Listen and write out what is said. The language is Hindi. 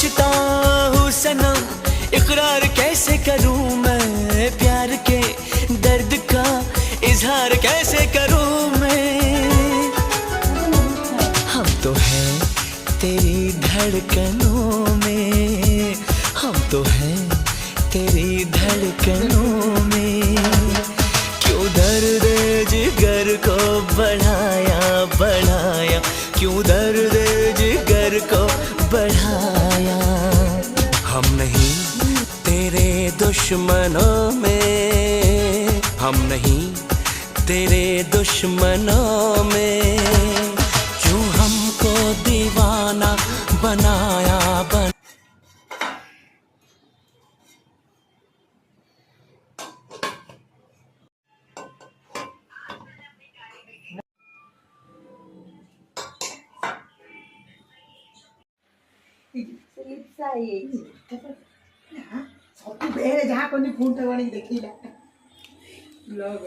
सोचता हूँ सनम, इकरार कैसे करूँ मैं, प्यार के दर्द का इजहार कैसे करूँ मैं। हम तो हैं तेरी धड़कनों में, हम तो हैं तेरी धड़कनों में। क्यों दर्द जिगर को बढ़ाया बढ़ाया, क्यों दर्द जिगर को बढ़ाया। हम नहीं तेरे दुश्मनों में, हम नहीं तेरे दुश्मनों में। क्यों हमको दीवाना बनाया ସବୁ ବେରେ ଯାହା କନି ଫୋନ୍ ଟା ଗଣି ଦେଖିଲା ଲଗ